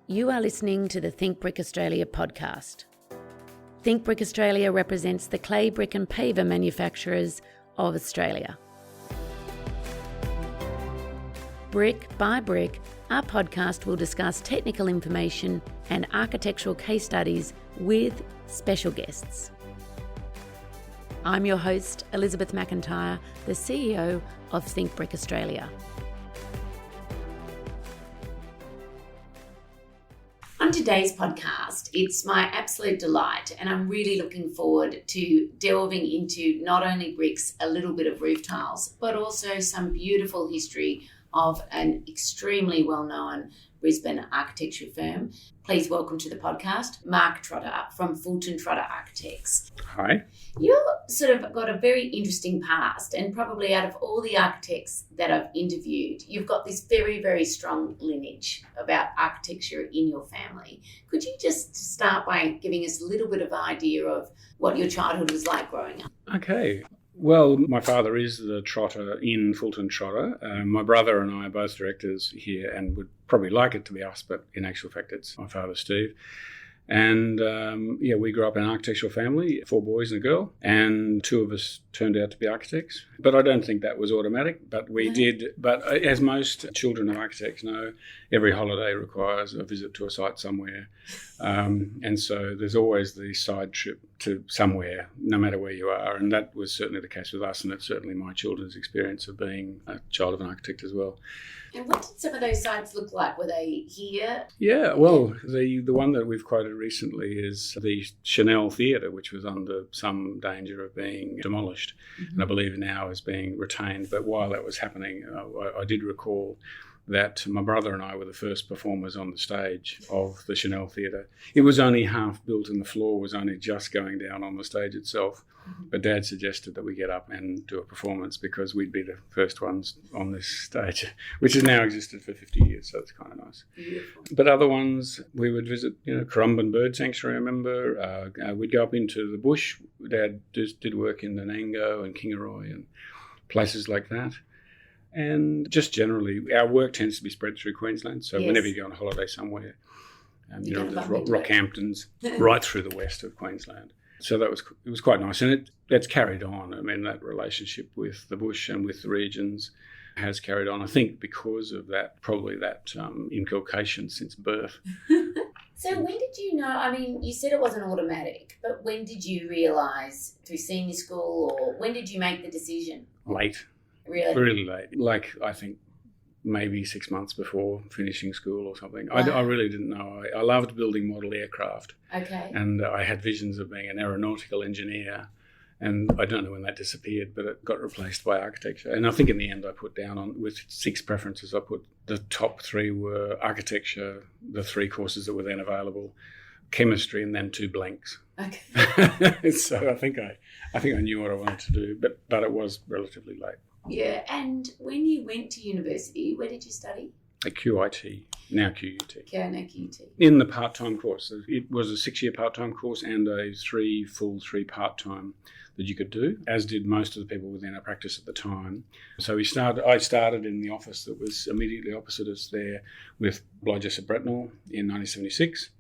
You are listening to the Think Brick Australia podcast. Think Brick Australia represents the clay, brick and paver manufacturers of Australia. Brick by brick, our podcast will discuss technical information and architectural case studies with special guests. I'm your host, Elizabeth McIntyre, the CEO of Think Brick Australia. On today's podcast, it's my absolute delight, and I'm really looking forward to delving into not only bricks, a little bit of roof tiles, but also some beautiful history of an extremely well-known Brisbane architecture firm. Please welcome to the podcast, Mark Trotter from Fulton Trotter Architects. Hi. You've sort of got a very interesting past, and probably out of all the architects that I've interviewed, you've got this very, very strong lineage about architecture in your family. Could you just start by giving us a little bit of idea of what your childhood was like growing up? Okay. Well, my father is the trotter in Fulton Trotter. My brother and I are both directors here and would probably like it to be us, but in actual fact, it's my father, Steve. And we grew up in an architectural family, 4 boys and a girl, and 2 of us turned out to be architects. But I don't think that was automatic, but we did. But as most children of architects know, every holiday requires a visit to a site somewhere. And so there's always the side trip to somewhere, no matter where you are. And that was certainly the case with us, and it's certainly my children's experience of being a child of an architect as well. And what did some of those sites look like? Were they here? Yeah, well, the one that we've quoted recently is the Chanel Theatre, which was under some danger of being demolished, and I believe now is being retained. But while that was happening, I did recall that my brother and I were the first performers on the stage of the Chanel Theatre. It was only half built and the floor was only just going down on the stage itself. But Dad suggested that we get up and do a performance because we'd be the first ones on this stage, which has now existed for 50 years, so it's kind of nice. Beautiful. But other ones, we would visit, Currumbin Bird Sanctuary, I remember. We'd go up into the bush. Dad did work in Nanango and Kingaroy and places like that. And just generally, our work tends to be spread through Queensland. So whenever you go on holiday somewhere, there's Rockhamptons right through the west of Queensland. So it was quite nice. And that's carried on. I mean, that relationship with the bush and with the regions has carried on, I think, because of that, probably that inculcation since birth. So when did you know, I mean, you said it wasn't automatic, but when did you realise, through senior school, or when did you make the decision? Late. Really? Really late. Like, I think maybe 6 months before finishing school or something. Wow. I really didn't know. I loved building model aircraft. Okay. And I had visions of being an aeronautical engineer. And I don't know when that disappeared, but it got replaced by architecture. And I think in the end I put down with 6 preferences, I put the top 3 were architecture, the 3 courses that were then available, chemistry, and then 2 blanks. Okay. So I think I knew what I wanted to do, but it was relatively late. Yeah, and when you went to university, where did you study? At QIT, now QUT. Okay, no, QUT. In the part-time course. It was a 6-year part-time course and a 3 part-time that you could do, as did most of the people within our practice at the time. So I started in the office that was immediately opposite us there with Bly Jessup Bretnall in 1976.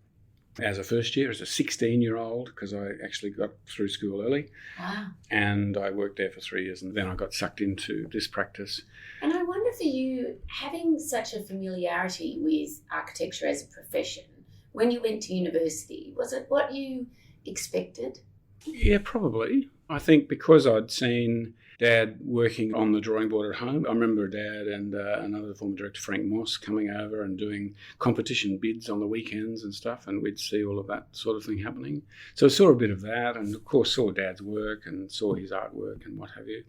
As a first year, as a 16-year-old, because I actually got through school early. Wow. And I worked there for 3 years, and then I got sucked into this practice. And I wonder for you, having such a familiarity with architecture as a profession, when you went to university, was it what you expected? Yeah, probably. I think because I'd seen Dad working on the drawing board at home. I remember Dad and another former director, Frank Moss, coming over and doing competition bids on the weekends and stuff, and we'd see all of that sort of thing happening. So I saw a bit of that, and of course saw Dad's work and saw his artwork and what have you.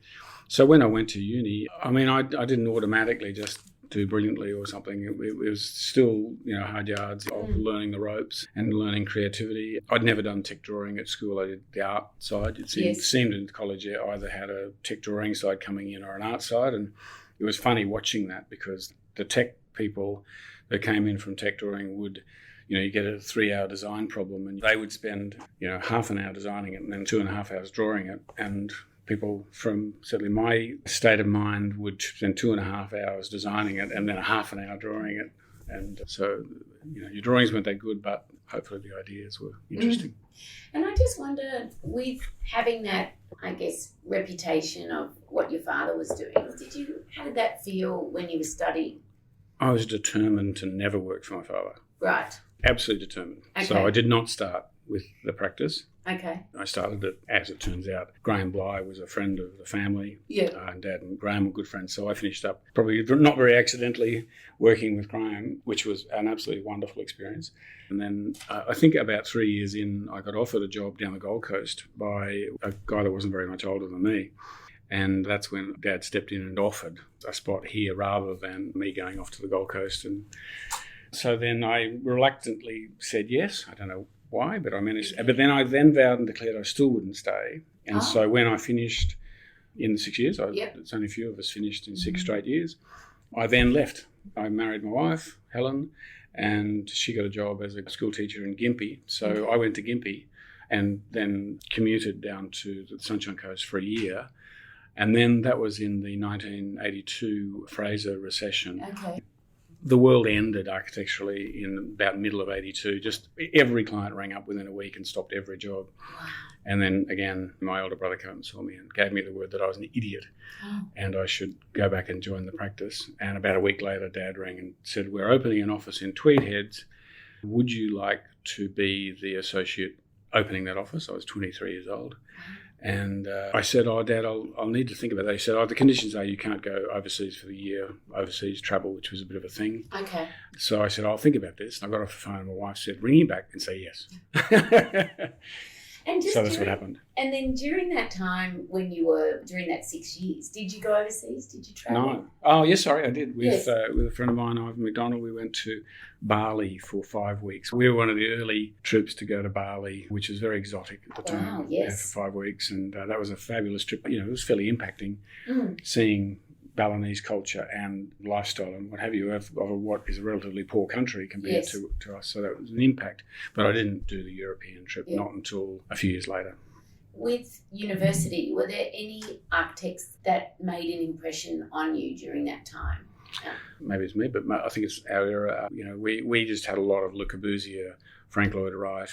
So when I went to uni, I mean, I didn't automatically just do brilliantly or something. It was still, hard yards of learning the ropes and learning creativity. I'd never done tech drawing at school. I did the art side. It seemed in college I either had a tech drawing side coming in or an art side, and it was funny watching that because the tech people that came in from tech drawing would, you get a 3-hour design problem and they would spend, half an hour designing it and then 2.5 hours drawing it, and people from certainly my state of mind would spend 2.5 hours designing it and then a half an hour drawing it. And so, your drawings weren't that good, but hopefully the ideas were interesting. And I just wonder, with having that, I guess, reputation of what your father was doing, how did that feel when you were studying? I was determined to never work for my father. Right. Absolutely determined. Okay. So I did not start with the practice. Okay. I started it, as it turns out. Graham Bly was a friend of the family. Yeah. And Dad and Graham were good friends. So I finished up, probably not very accidentally, working with Graham, which was an absolutely wonderful experience. And then I think about 3 years in, I got offered a job down the Gold Coast by a guy that wasn't very much older than me. And that's when Dad stepped in and offered a spot here rather than me going off to the Gold Coast. And so then I reluctantly said yes. I don't know why, but I managed. But then I vowed and declared I still wouldn't stay. And so when I finished in the 6 years, it's only a few of us finished in 6 straight years, I then left. I married my wife, Helen, and she got a job as a school teacher in Gympie. So I went to Gympie and then commuted down to the Sunshine Coast for a year. And then that was in the 1982 Fraser recession. Okay. The world ended architecturally in about middle of 82. Just every client rang up within a week and stopped every job. Wow. And then again, my older brother came and saw me and gave me the word that I was an idiot and I should go back and join the practice. And about a week later, Dad rang and said, "We're opening an office in Tweed Heads. Would you like to be the associate opening that office?" I was 23 years old. And I said, "Oh, Dad, I'll need to think about that." He said, "Oh, the conditions are you can't go overseas for the year, overseas travel," which was a bit of a thing. Okay. So I said, "I'll think about this." And I got off the phone and my wife said, "Ring him back and say yes." And so that's what happened. And then during that time when you were, during that 6 years, did you go overseas? Did you travel? No. Oh, yes, sorry, I did. With a friend of mine, Ivan McDonald, we went to Bali for 5 weeks. We were one of the early troops to go to Bali, which was very exotic at the time. Wow, yes. For 5 weeks. And that was a fabulous trip. It was fairly impacting seeing Balinese culture and lifestyle and what have you of what is a relatively poor country compared to us. So that was an impact. But I didn't do the European trip, not until a few years later. With university, were there any architects that made an impression on you during that time? Maybe it's me, but I think it's our era. We just had a lot of Le Corbusier, Frank Lloyd Wright,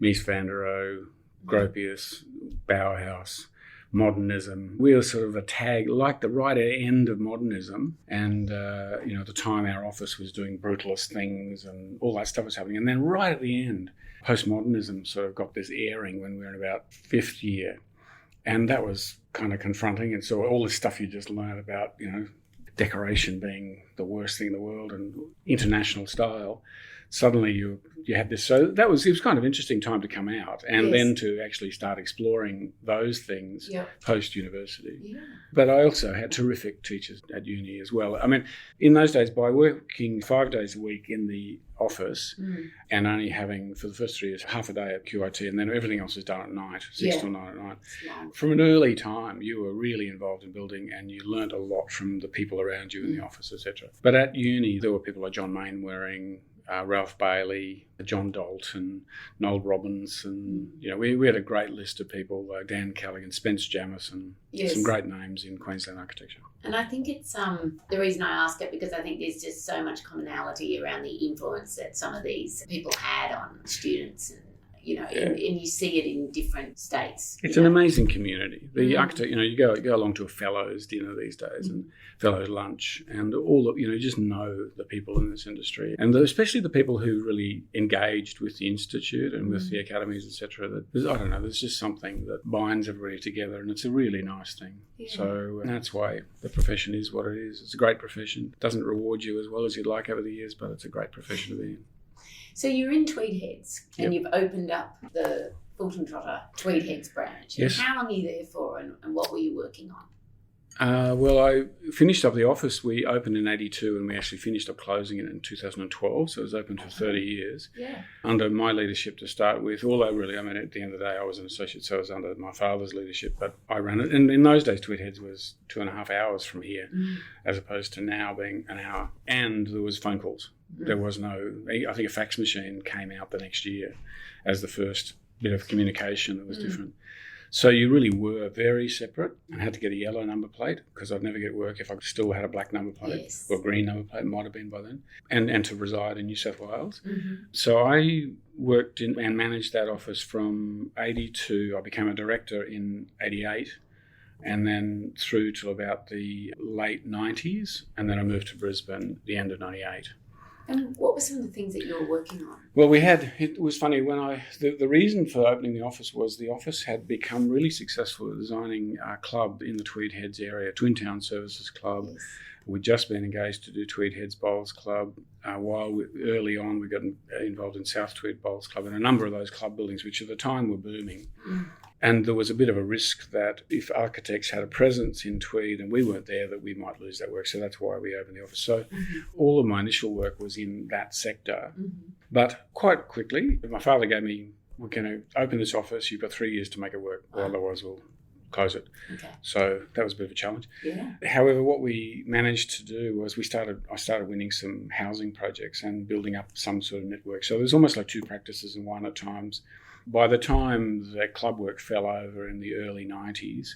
Mies van der Rohe, Gropius, Bauhaus, Modernism. We were sort of a tag, like the right end of modernism. And, at the time our office was doing brutalist things and all that stuff was happening. And then right at the end, postmodernism sort of got this airing when we were in about 5th year. And that was kind of confronting. And so all this stuff you just learn about, decoration being the worst thing in the world and international style, suddenly you had this. So it was kind of interesting time to come out and then to actually start exploring those things post-university. Yeah. But I also had terrific teachers at uni as well. I mean, in those days, by working 5 days a week in the office and only having, for the first 3 years, half a day at QIT and then everything else was done at night, 6 till 9 at night. From an early time, you were really involved in building and you learnt a lot from the people around you in the office, etc. But at uni, there were people like John Mainwaring, Ralph Bailey, John Dalton, Noel Robbins, and we had a great list of people, Dan Callaghan, Spence Jamison, some great names in Queensland architecture. And I think it's the reason I ask it because I think there's just so much commonality around the influence that some of these people had on students and and you see it in different states. It's an amazing community. The architect, you go along to a fellows dinner these days and fellows lunch and all of, you just know the people in this industry and especially the people who really engaged with the institute and with the academies, etc. There's just something that binds everybody together and it's a really nice thing. Yeah. So that's why the profession is what it is. It's a great profession. It doesn't reward you as well as you'd like over the years, but it's a great profession to be in. So you're in Tweed Heads and you've opened up the Fulton Trotter Tweed Heads branch. Yes. How long are you there for and what were you working on? Well, I finished up the office. We opened in 82 and we actually finished up closing it in 2012. So it was open for 30 years under my leadership to start with. Although really, at the end of the day, I was an associate, so I was under my father's leadership, but I ran it. And in those days, Tweed Heads was 2.5 hours from here as opposed to now being an hour. And there was phone calls. There was I think a fax machine came out the next year as the first bit of communication that was different. So you really were very separate and had to get a yellow number plate because I'd never get work if I still had a black number plate. Yes. Or green number plate, might have been by then, and to reside in New South Wales. Mm-hmm. So I worked in and managed that office from 82. I became a director in 88 and then through to about the late 90s, and then I moved to Brisbane at the end of 98. And what were some of the things that you were working on? Well, it was funny, the reason for opening the office was the office had become really successful at designing a club in the Tweed Heads area, Twin Town Services Club. Yes. We'd just been engaged to do Tweed Heads Bowls Club. Early on, we got involved in South Tweed Bowls Club and a number of those club buildings, which at the time were booming. Mm. And there was a bit of a risk that if architects had a presence in Tweed and we weren't there, that we might lose that work. So that's why we opened the office. So all of my initial work was in that sector. Mm-hmm. But quite quickly, my father gave me, we're going to open this office. You've got 3 years to make it work, or otherwise we'll close it. Okay. So that was a bit of a challenge. Yeah. However, what we managed to do was I started winning some housing projects and building up some sort of network. So there's almost like two practices in one at times. By the time the club work fell over in the early 90s,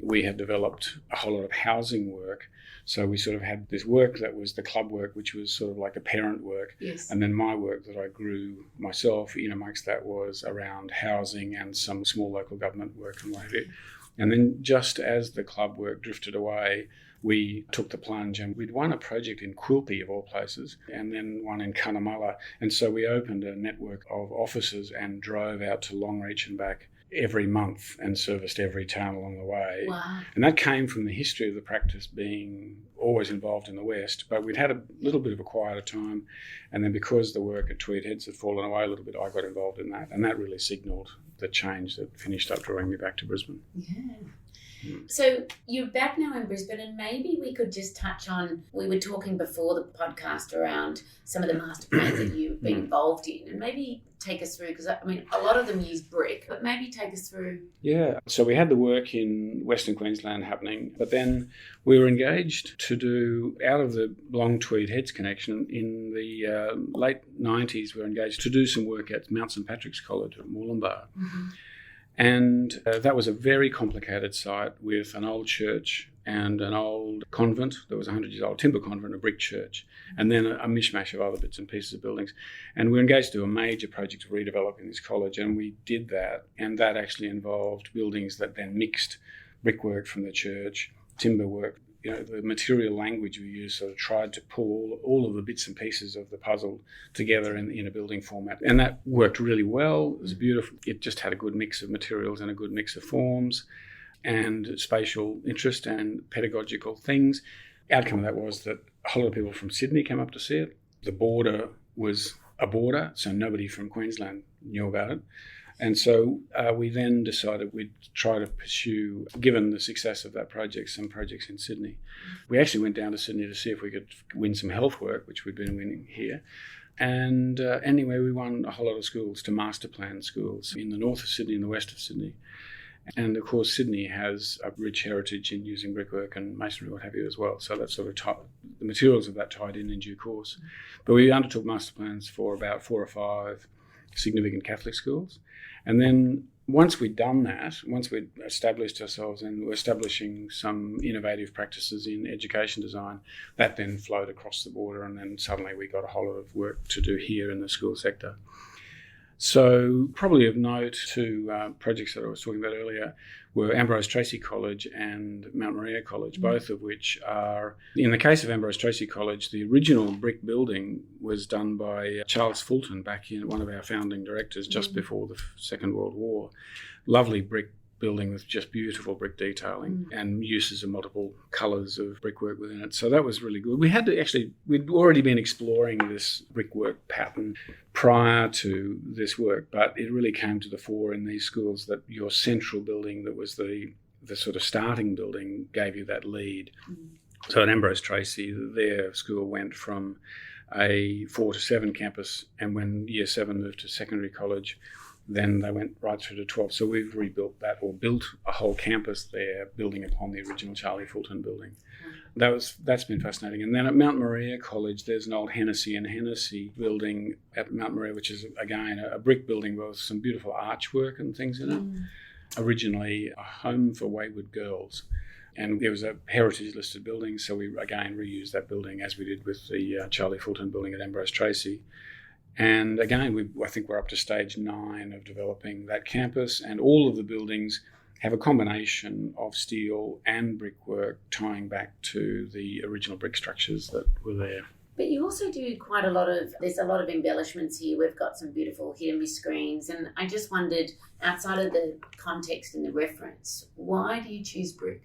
we had developed a whole lot of housing work. So we sort of had this work that was the club work, which was sort of like a parent work. Yes. And then my work that I grew myself in amongst that was around housing and some small local government work and what have you. And then just as the club work drifted away, we took the plunge and we'd won a project in Quilpie, of all places, and then one in Cunnamulla. And so we opened a network of offices and drove out to Longreach and back every month and serviced every town along the way. Wow. And that came from the history of the practice being always involved in the West, but we'd had a little bit of a quieter time, and then because the work at Tweed Heads had fallen away a little bit, I got involved in that, and that really signalled the change that finished up drawing me back to Brisbane. Yeah. So you're back now in Brisbane, and maybe we could just touch on, we were talking before the podcast around some of the master plans that you've been involved in, and maybe take us through, because I mean a lot of them use brick, but maybe take us through. Yeah, so we had the work in Western Queensland happening, but then we were engaged to do, out of the Long Tweed Heads connection, in the late 90s we were engaged to do some work at Mount St Patrick's College at Moolumbar. Mm-hmm. And that was a very complicated site with an old church and an old convent that was 100 years old, timber convent, a brick church, and then a mishmash of other bits and pieces of buildings. And we were engaged to do a major project of redeveloping this college, and we did that. And that actually involved buildings that then mixed brickwork from the church, timber work. You know, the material language we used sort of tried to pull all of the bits and pieces of the puzzle together in a building format. And that worked really well. It was beautiful. It just had a good mix of materials and a good mix of forms and spatial interest and pedagogical things. Outcome of that was that a whole lot of people from Sydney came up to see it. The border was a border, so nobody from Queensland knew about it. And so we then decided we'd try to pursue, given the success of that project, some projects in Sydney. We actually went down to Sydney to see if we could win some health work, which we'd been winning here. And anyway, we won a whole lot of schools, to master plan schools in the north of Sydney and the west of Sydney. And of course, Sydney has a rich heritage in using brickwork and masonry, what have you, as well. So that's sort of the materials of that tied in due course. But we undertook master plans for about 4 or 5 significant Catholic schools. And then once we'd done that, once we'd established ourselves and were establishing some innovative practices in education design, that then flowed across the border, and then suddenly we got a whole lot of work to do here in the school sector. So probably of note, 2 projects that I was talking about earlier were Ambrose Tracy College and Mount Maria College, both of which are, in the case of Ambrose Tracy College, the original brick building was done by Charles Fulton, back in one of our founding directors, just before the Second World War. Lovely brick building with just beautiful brick detailing and uses of multiple colours of brickwork within it. So that was really good. We'd already been exploring this brickwork pattern prior to this work, but it really came to the fore in these schools that your central building that was the sort of starting building gave you that lead. So at Ambrose Tracy, their school went from a 4 to 7 campus, and when Year 7 moved to secondary college, then they went right through to 12. So we've rebuilt that, or built a whole campus there, building upon the original Charlie Fulton building. That's been fascinating. And then at Mount Maria College, there's an old Hennessy and Hennessy building at Mount Maria, which is, again, a brick building with some beautiful archwork and things in it. originally a home for wayward girls. And there was a heritage listed building, so we again reused that building as we did with the Charlie Fulton building at Ambrose Tracy. And again, I think we're up to stage 9 of developing that campus, and all of the buildings have a combination of steel and brickwork tying back to the original brick structures that were there. But you also do there's a lot of embellishments here. We've got some beautiful hit-and-miss screens, and I just wondered, outside of the context and the reference, why do you choose brick?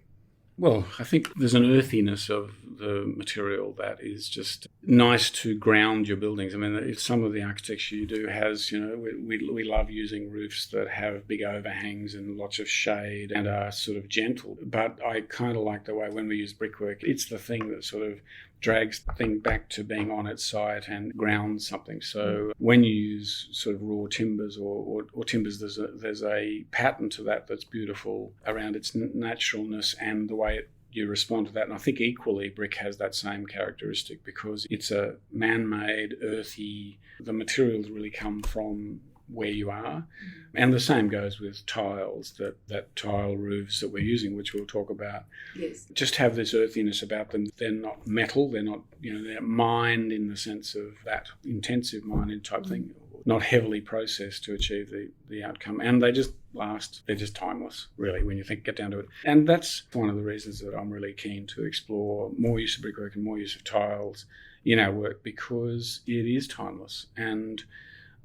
Well, I think there's an earthiness of the material that is just nice to ground your buildings. I mean, some of the architecture you do has, we love using roofs that have big overhangs and lots of shade and are sort of gentle. But I kind of like the way when we use brickwork, it's the thing that sort of drags the thing back to being on its site and grounds something. So when you use sort of raw timbers or timbers, there's a pattern to that that's beautiful around its naturalness and the way you respond to that. And I think equally brick has that same characteristic because it's a man-made, earthy, the materials really come from where you are. And the same goes with tiles, that tile roofs that we're using, which we'll talk about. Yes. Just have this earthiness about them. They're not metal, they're not, they're mined in the sense of that intensive mining type thing, not heavily processed to achieve the outcome. And they just last, they're just timeless, really, when you get down to it. And that's one of the reasons that I'm really keen to explore more use of brickwork and more use of tiles in our work, because it is timeless. And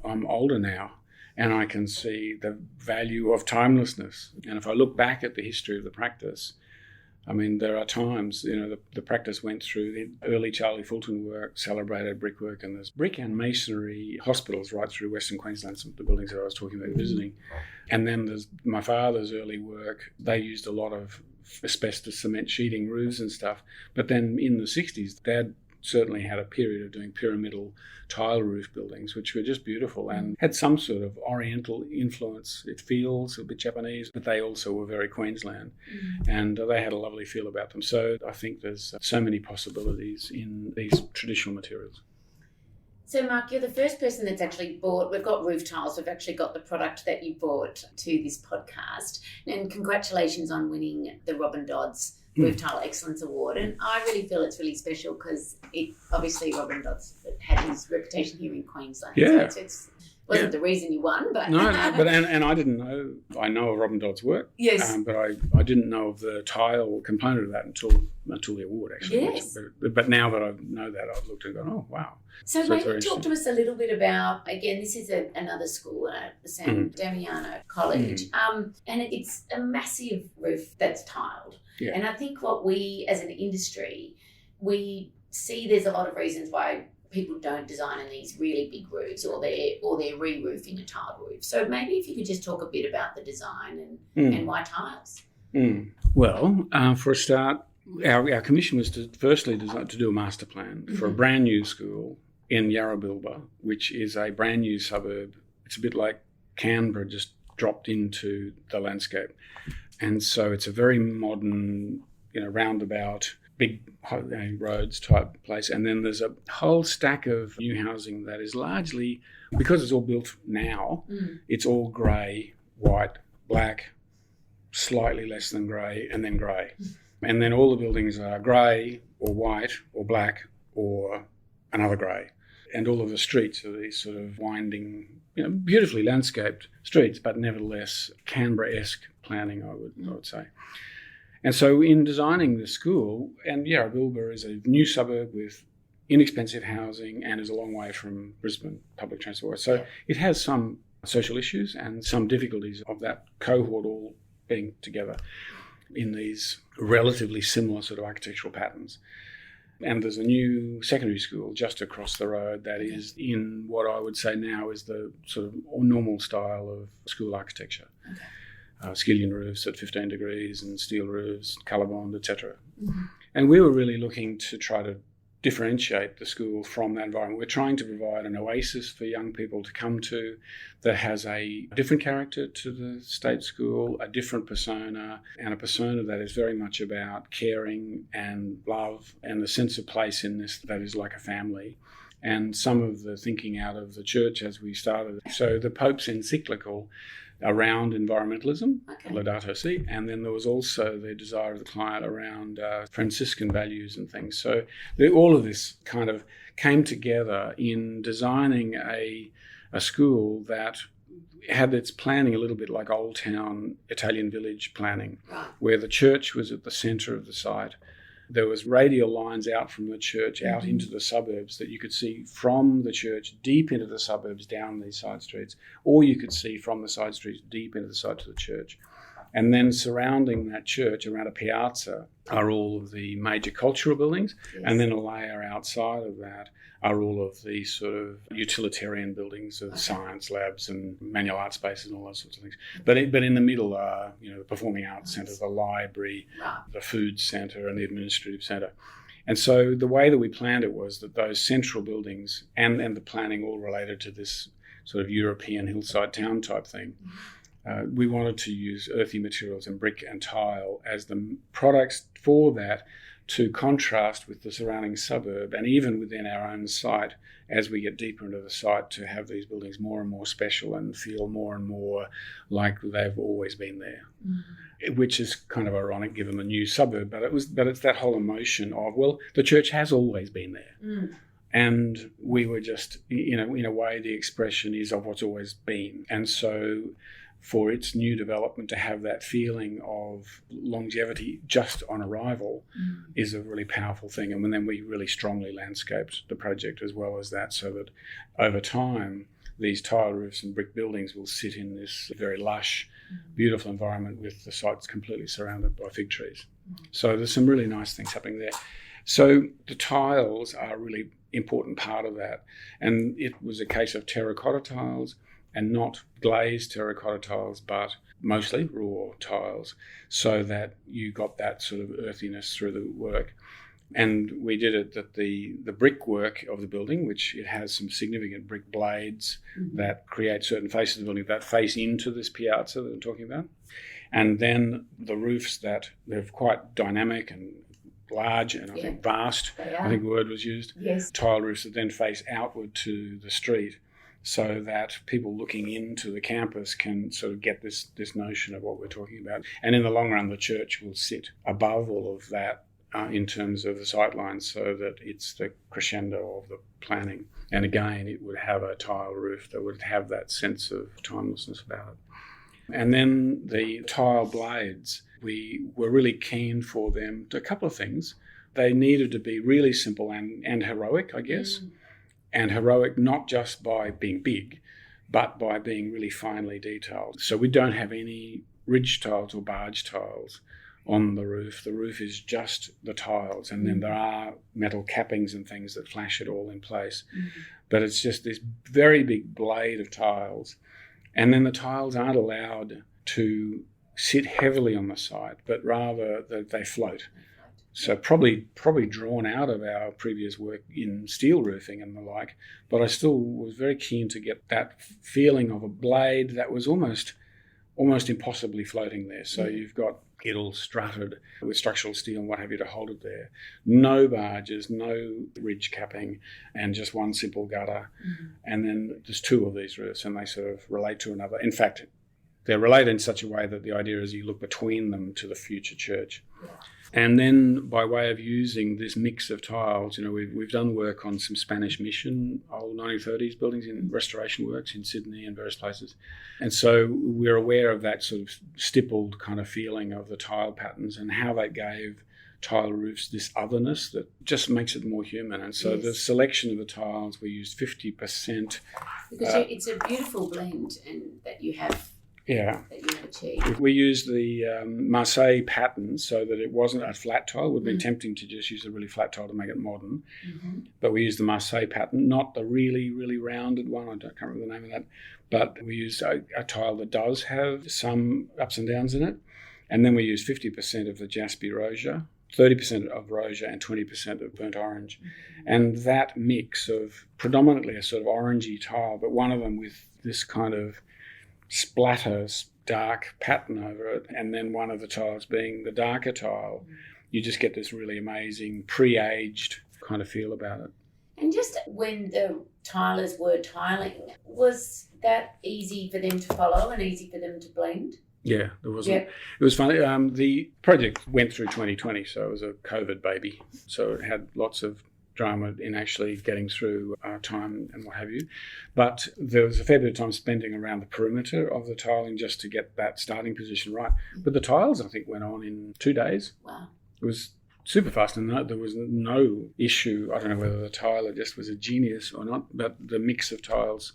I'm older now, and I can see the value of timelessness. And if I look back at the history of the practice, I mean, there are times, the practice went through the early Charlie Fulton work, celebrated brickwork, and there's brick and masonry hospitals right through Western Queensland, some of the buildings that I was talking about visiting. And then there's my father's early work. They used a lot of asbestos cement sheeting roofs and stuff. But then in the 60s, Dad certainly had a period of doing pyramidal tile roof buildings, which were just beautiful and had some sort of oriental influence. It feels a bit Japanese, but they also were very Queensland, and they had a lovely feel about them. So I think there's so many possibilities in these traditional materials. So Mark, you're the first person that's actually bought, we've got roof tiles, we've actually got the product that you bought to this podcast, and congratulations on winning the Robin Dodds Roof Tile Excellence Award. And I really feel it's really special because obviously Robin Dodds had his reputation here in Queensland. Yeah. So it wasn't the reason you won, but... No, but and I didn't know, I know of Robin Dodds' work, yes, but I didn't know of the tile component of that until the award, actually. Yes. But now that I know that, I've looked and gone, oh, wow. So maybe talk to us a little bit about, again, this is another school at San Damiano College, and it's a massive roof that's tiled. Yeah. And I think what we, as an industry, we see there's a lot of reasons why people don't design in these really big roofs or they're re-roofing a tiled roof. So maybe if you could just talk a bit about the design and why tiles. Well, for a start, our commission was to firstly to do a master plan for a brand new school in Yarrabilba, which is a brand new suburb. It's a bit like Canberra just dropped into the landscape. And so it's a very modern, roundabout, big roads type place. And then there's a whole stack of new housing that is largely, because it's all built now, it's all grey, white, black, slightly less than grey, and then grey. And then all the buildings are grey or white or black or another grey. And all of the streets are these sort of winding, beautifully landscaped streets, but nevertheless Canberra-esque planning, I would say. And so in designing the school, and Yarrabilba is a new suburb with inexpensive housing and is a long way from Brisbane public transport. So it has some social issues and some difficulties of that cohort all being together in these relatively similar sort of architectural patterns. And there's a new secondary school just across the road that is in what I would say now is the sort of normal style of school architecture. Skillion roofs at 15 degrees and steel roofs, colour bond, etc. And we were really looking to try to differentiate the school from that environment. We're trying to provide an oasis for young people to come to that has a different character to the state school, a different persona, and a persona that is very much about caring and love and the sense of place in this that is like a family. And some of the thinking out of the church as we started. So the Pope's encyclical around environmentalism, Okay. Laudato Si, and then there was also the desire of the client around Franciscan values and things. So all of this kind of came together in designing a school that had its planning a little bit like old town Italian village planning, Right. where the church was at the centre of the site. There was radial lines out from the church out into the suburbs that you could see from the church deep into the suburbs down these side streets, or you could see from the side streets deep into the side to the church. And then surrounding that church around a piazza are all of the major cultural buildings, Yes. and then a layer outside of that are all of the sort of utilitarian buildings of science labs and manual art spaces and all those sorts of things. But in the middle are, the Performing Arts Centre, the library, Right. the food centre and the administrative centre. And so the way that we planned it was that those central buildings and the planning all related to this sort of European hillside town type thing. We wanted to use earthy materials and brick and tile as the products for that, to contrast with the surrounding suburb and even within our own site as we get deeper into the site, to have these buildings more and more special and feel more and more like they've always been there, which is kind of ironic given the new suburb. But it's that whole emotion of, well, the church has always been there. And we were just, in a way, the expression is of what's always been. And so for its new development to have that feeling of longevity just on arrival is a really powerful thing. And then we really strongly landscaped the project as well as that, so that over time these tile roofs and brick buildings will sit in this very lush, beautiful environment with the sites completely surrounded by fig trees. So there's some really nice things happening there. So the tiles are a really important part of that. And it was a case of terracotta tiles, and not glazed terracotta tiles, but mostly raw tiles, so that you got that sort of earthiness through the work. And we did it that the brickwork of the building, which it has some significant brick blades that create certain faces of the building that face into this piazza that I'm talking about. And then the roofs that they're quite dynamic and large and I think vast, I think the word was used, tile roofs that then face outward to the street, so that people looking into the campus can sort of get this notion of what we're talking about. And in the long run, the church will sit above all of that in terms of the sightlines, so that it's the crescendo of the planning. And again, it would have a tile roof that would have that sense of timelessness about it. And then the tile blades, we were really keen for them to a couple of things. They needed to be really simple and heroic, I guess. And heroic not just by being big, but by being really finely detailed. So we don't have any ridge tiles or barge tiles on the roof. The roof is just the tiles, and then there are metal cappings and things that flash it all in place. But it's just this very big blade of tiles. And then the tiles aren't allowed to sit heavily on the site, but rather that they float. So probably drawn out of our previous work in steel roofing and the like, but I still was very keen to get that feeling of a blade that was almost impossibly floating there. So you've got it all strutted with structural steel and what have you to hold it there. No barges, no ridge capping, and just one simple gutter. And then there's two of these roofs, and they sort of relate to another. In fact, they're related in such a way that the idea is you look between them to the future church. And then by way of using this mix of tiles, we've done work on some Spanish mission, old 1930s buildings in restoration works in Sydney and various places. And so we're aware of that sort of stippled kind of feeling of the tile patterns and how they gave tile roofs this otherness that just makes it more human. And so the selection of the tiles, we used 50%. Because it's a beautiful blend that you have. That you have achieved. We used the Marseille pattern so that it wasn't a flat tile. It would have been tempting to just use a really flat tile to make it modern. But we used the Marseille pattern, not the really, really rounded one. I can't remember the name of that. But we used a tile that does have some ups and downs in it. And then we used 50% of the Jaspi Roja, 30% of Roja, and 20% of burnt orange. And that mix of predominantly a sort of orangey tile, but one of them with this kind of splatters dark pattern over it, and then one of the tiles being the darker tile, you just get this really amazing pre-aged kind of feel about it. And just when the tilers were tiling, was that easy for them to follow and easy for them to blend? Yeah, there wasn't. Yep. It was funny. The project went through 2020, so it was a COVID baby. So it had lots of drama in actually getting through time and what have you. But there was a fair bit of time spending around the perimeter of the tiling just to get that starting position right. But the tiles, I think, went on in 2 days. Wow. It was super fast, and there was no issue. I don't know whether the tiler just was a genius or not, but the mix of tiles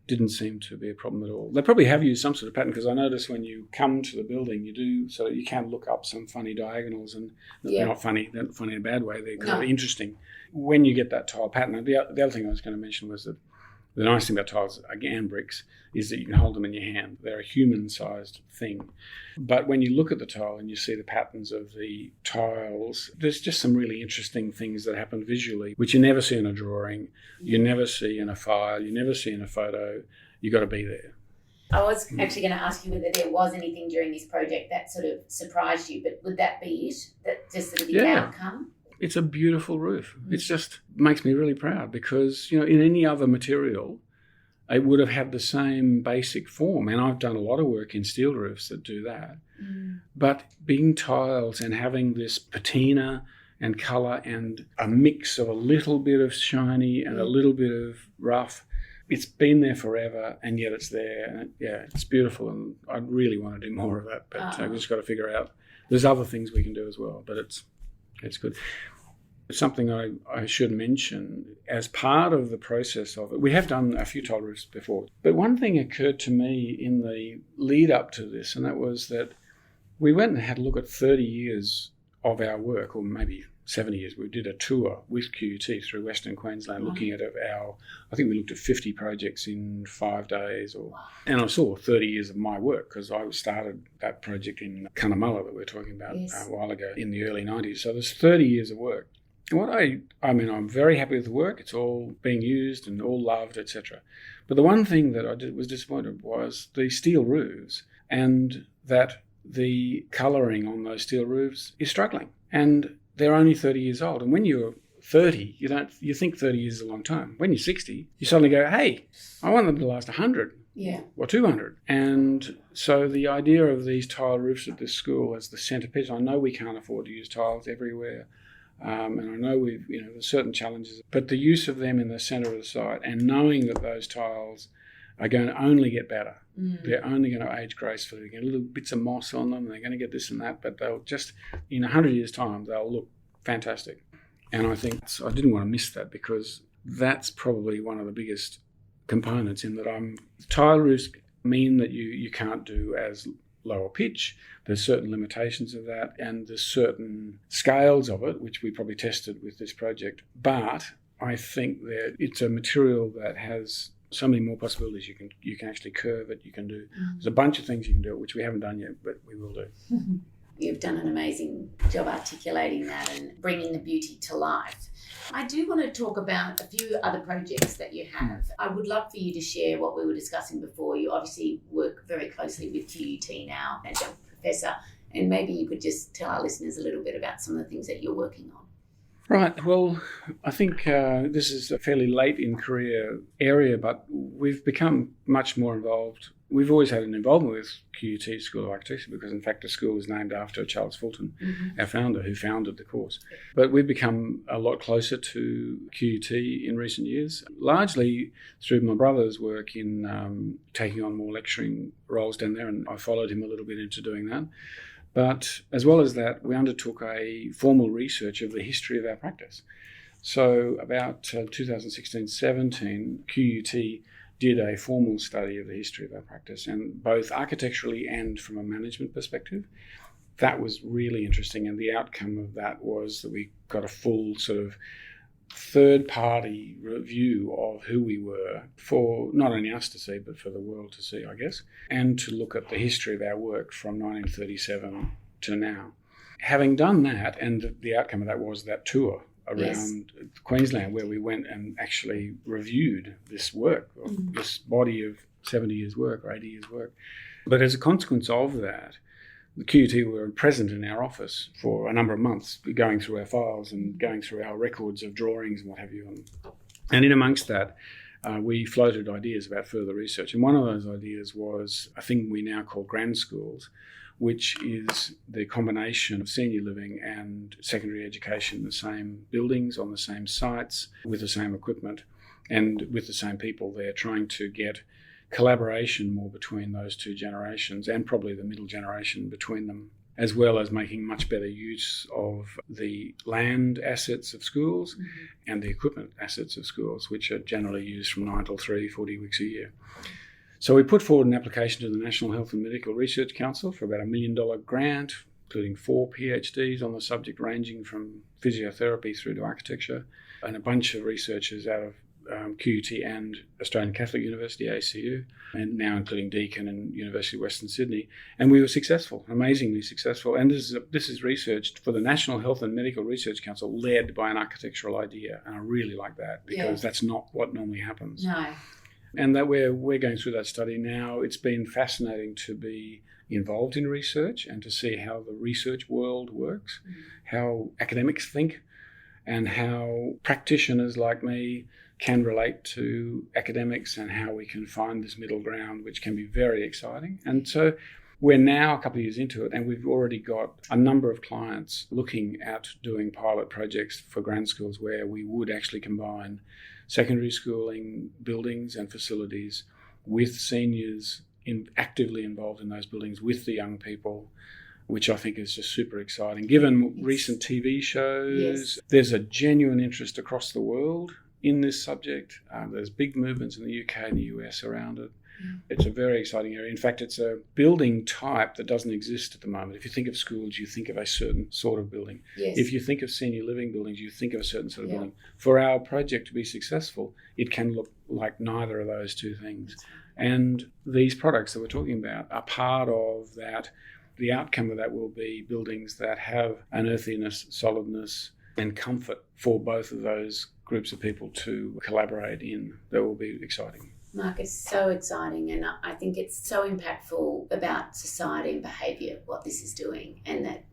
didn't seem to be a problem at all. They probably have used some sort of pattern, because I notice when you come to the building, you do, so you can look up some funny diagonals, and they're not funny in a bad way, they're kind of interesting. When you get that tile pattern, the other thing I was going to mention was that the nice thing about tiles, again, bricks, is that you can hold them in your hand. They're a human-sized thing. But when you look at the tile and you see the patterns of the tiles, there's just some really interesting things that happen visually, which you never see in a drawing, you never see in a file, you never see in a photo. You got to be there. I was actually going to ask you whether there was anything during this project that sort of surprised you, but would that be it? That just sort of the outcome? It's a beautiful roof. It just makes me really proud, because, in any other material, it would have had the same basic form. And I've done a lot of work in steel roofs that do that. But being tiles and having this patina and colour and a mix of a little bit of shiny and a little bit of rough, it's been there forever, and yet it's there. And it's beautiful, and I really want to do more of that. But I've just got to figure out, there's other things we can do as well, but it's good. Something I should mention, as part of the process of it, we have done a few tile roofs before, but one thing occurred to me in the lead up to this, and that was that we went and had a look at 30 years of our work, or maybe 70 years. We did a tour with QUT through Western Queensland, looking at I think we looked at 50 projects in 5 days, and I saw 30 years of my work, because I started that project in Cunnamulla that we were talking about a while ago in the early 90s. So there's 30 years of work. I'm very happy with the work. It's all being used and all loved, etc. But the one thing that I was disappointed was the steel roofs, and that the colouring on those steel roofs is struggling. And they're only 30 years old. And when you're 30, you think 30 years is a long time. When you're 60, you suddenly go, hey, I want them to last 100. Or 200. And so the idea of these tile roofs at this school as the centrepiece, I know we can't afford to use tiles everywhere. And I know there's certain challenges, but the use of them in the centre of the site, and knowing that those tiles are going to only get better. They're only going to age gracefully. They get little bits of moss on them, and they're going to get this and that, but they'll just, in 100 years' time, they'll look fantastic. And I think I didn't want to miss that, because that's probably one of the biggest components in that tile roofs mean that you can't do as lower pitch. There's certain limitations of that, and there's certain scales of it, which we probably tested with this project. But I think that it's a material that has so many more possibilities. You can actually curve it. You can do. There's a bunch of things you can do, which we haven't done yet, but we will do. You've done an amazing job articulating that and bringing the beauty to life. I do want to talk about a few other projects that you have. I would love for you to share what we were discussing before. You obviously work very closely with QUT now, adjunct professor, and maybe you could just tell our listeners a little bit about some of the things that you're working on. Right. Well, I think this is a fairly late in career area, but we've become much more involved. We've always had an involvement with QUT School of Architecture, because in fact the school is named after Charles Fulton, our founder, who founded the course. But we've become a lot closer to QUT in recent years, largely through my brother's work in taking on more lecturing roles down there, and I followed him a little bit into doing that. But as well as that, we undertook a formal research of the history of our practice. So about 2016-17, QUT did a formal study of the history of our practice, and both architecturally and from a management perspective. That was really interesting, and the outcome of that was that we got a full sort of third-party review of who we were, for not only us to see, but for the world to see, I guess, and to look at the history of our work from 1937 to now. Having done that, and the outcome of that was that tour around Queensland, where we went and actually reviewed this work, this body of 70 years work or 80 years work. But as a consequence of that, the QUT were present in our office for a number of months, going through our files and going through our records of drawings and what have you. And And in amongst that, we floated ideas about further research. And one of those ideas was a thing we now call grand schools, which is the combination of senior living and secondary education in the same buildings, on the same sites, with the same equipment, and with the same people there, trying to get collaboration more between those two generations and probably the middle generation between them, as well as making much better use of the land assets of schools and the equipment assets of schools, which are generally used from 9 till 3, 40 weeks a year. So we put forward an application to the National Health and Medical Research Council for about $1 million grant, including 4 PhDs on the subject, ranging from physiotherapy through to architecture, and a bunch of researchers out of QUT and Australian Catholic University, ACU, and now including Deakin and University of Western Sydney. And we were successful, amazingly successful. And this is researched for the National Health and Medical Research Council, led by an architectural idea. And I really like that, because that's not what normally happens. No. And that we're going through that study now. It's been fascinating to be involved in research and to see how the research world works, how academics think, and how practitioners like me can relate to academics, and how we can find this middle ground, which can be very exciting. And so we're now a couple of years into it, and we've already got a number of clients looking at doing pilot projects for grand schools where we would actually combine secondary schooling buildings and facilities with seniors actively involved in those buildings with the young people, which I think is just super exciting. Given recent TV shows, there's a genuine interest across the world in this subject. There's big movements in the UK and the US around it. It's a very exciting area. In fact, it's a building type that doesn't exist at the moment. If you think of schools, you think of a certain sort of building. If you think of senior living buildings, you think of a certain sort of building. For our project to be successful, it can look like neither of those two things. And these products that we're talking about are part of that. The outcome of that will be buildings that have an earthiness, solidness, and comfort for both of those groups of people to collaborate in. That will be exciting. Mark, it's so exciting, and I think it's so impactful about society and behaviour, what this is doing, and that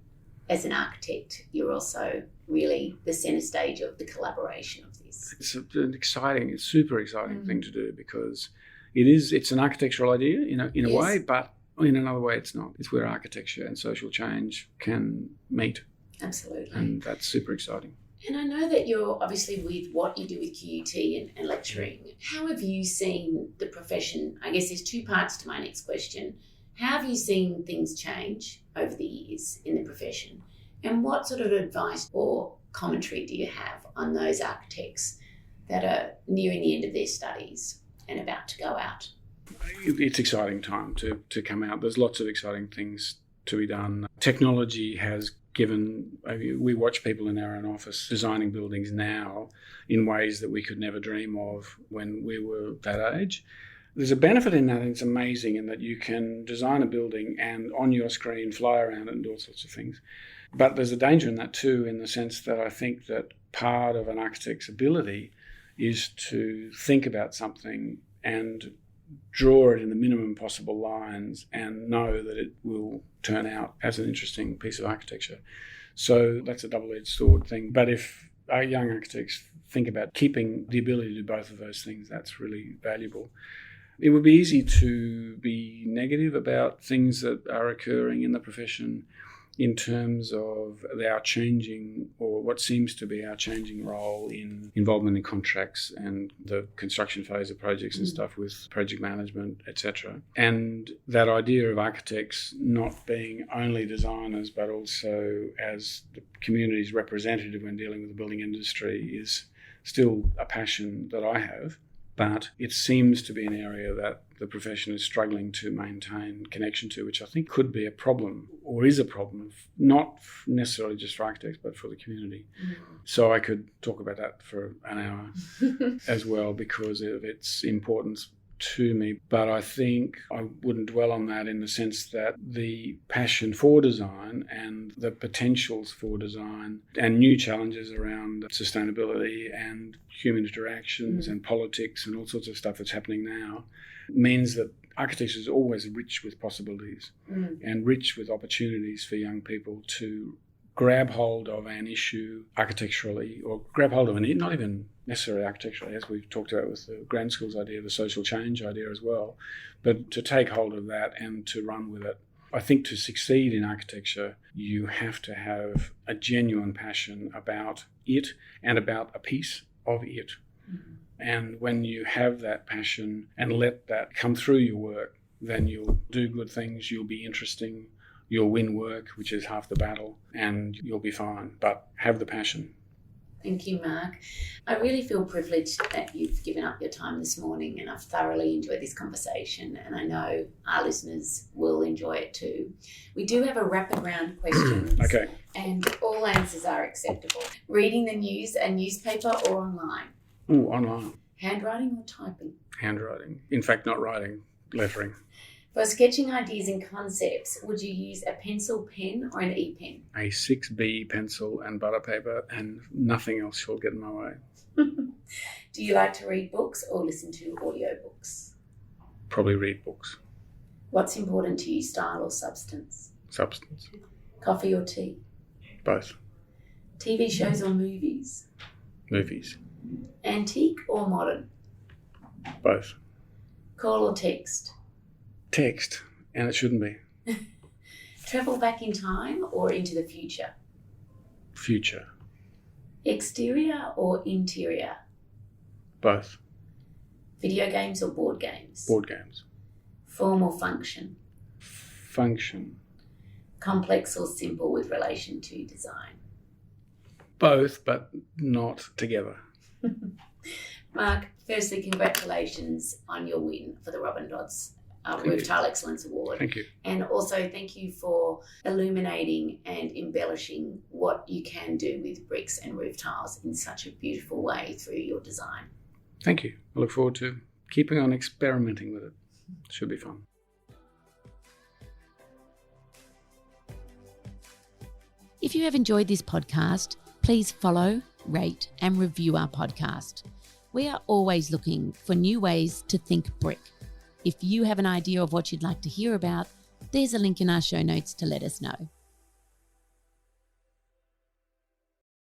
as an architect, you're also really the centre stage of the collaboration of this. It's a super exciting thing to do, because it's an architectural idea in a way, but in another way it's not. It's where architecture and social change can meet. Absolutely. And that's super exciting. And I know that you're obviously with what you do with QUT and lecturing. How have you seen the profession? I guess there's two parts to my next question. How have you seen things change over the years in the profession? And what sort of advice or commentary do you have on those architects that are nearing the end of their studies and about to go out? It's exciting time to come out. There's lots of exciting things to be done. Technology has we watch people in our own office designing buildings now in ways that we could never dream of when we were that age. There's a benefit in that, and it's amazing in that you can design a building and on your screen fly around it and do all sorts of things. But there's a danger in that too, in the sense that I think that part of an architect's ability is to think about something and draw it in the minimum possible lines and know that it will turn out as an interesting piece of architecture. So that's a double-edged sword thing. But if our young architects think about keeping the ability to do both of those things, that's really valuable. It would be easy to be negative about things that are occurring in the profession in terms of our changing, or what seems to be our changing role in involvement in contracts and the construction phase of projects and stuff with project management, etc. And that idea of architects not being only designers but also as the community's representative when dealing with the building industry is still a passion that I have. But it seems to be an area that the profession is struggling to maintain connection to, which I think could be a problem, or is a problem, not necessarily just for architects, but for the community. So I could talk about that for an hour as well, because of its importance to me. But I think I wouldn't dwell on that in the sense that the passion for design and the potentials for design and new challenges around sustainability and human interactions and politics and all sorts of stuff that's happening now means that architecture is always rich with possibilities and rich with opportunities for young people to grab hold of an issue architecturally, or grab hold of not even necessary architecture, as we've talked about with the grand schools idea, the social change idea as well. But to take hold of that and to run with it. I think to succeed in architecture, you have to have a genuine passion about it and about a piece of it. Mm-hmm. And when you have that passion and let that come through your work, then you'll do good things, you'll be interesting, you'll win work, which is half the battle, and you'll be fine. But have the passion. Thank you, Mark. I really feel privileged that you've given up your time this morning, and I've thoroughly enjoyed this conversation, and I know our listeners will enjoy it too. We do have a rapid round questions. Okay. And all answers are acceptable. Reading the news, a newspaper or online? Ooh, online. Handwriting or typing? Handwriting. In fact, not writing, lettering. For sketching ideas and concepts, would you use a pencil, pen or an e-pen? A 6B pencil and butter paper, and nothing else shall get in my way. Do you like to read books or listen to audiobooks? Probably read books. What's important to you, style or substance? Substance. Coffee or tea? Both. TV shows or movies? Movies. Antique or modern? Both. Call or text? Text, and it shouldn't be. Travel back in time or into the future? Future. Exterior or interior? Both. Video games or board games? Board games. Form or function? Function. Complex or simple with relation to design? Both, but not together. Mark, firstly, congratulations on your win for the Robin Dodds Roof Tile Excellence Award. Thank you. And also thank you for illuminating and embellishing what you can do with bricks and roof tiles in such a beautiful way through your design. Thank you. I look forward to keeping on experimenting with it. Should be fun. If you have enjoyed this podcast, please follow, rate and review our podcast. We are always looking for new ways to think brick. If you have an idea of what you'd like to hear about, there's a link in our show notes to let us know.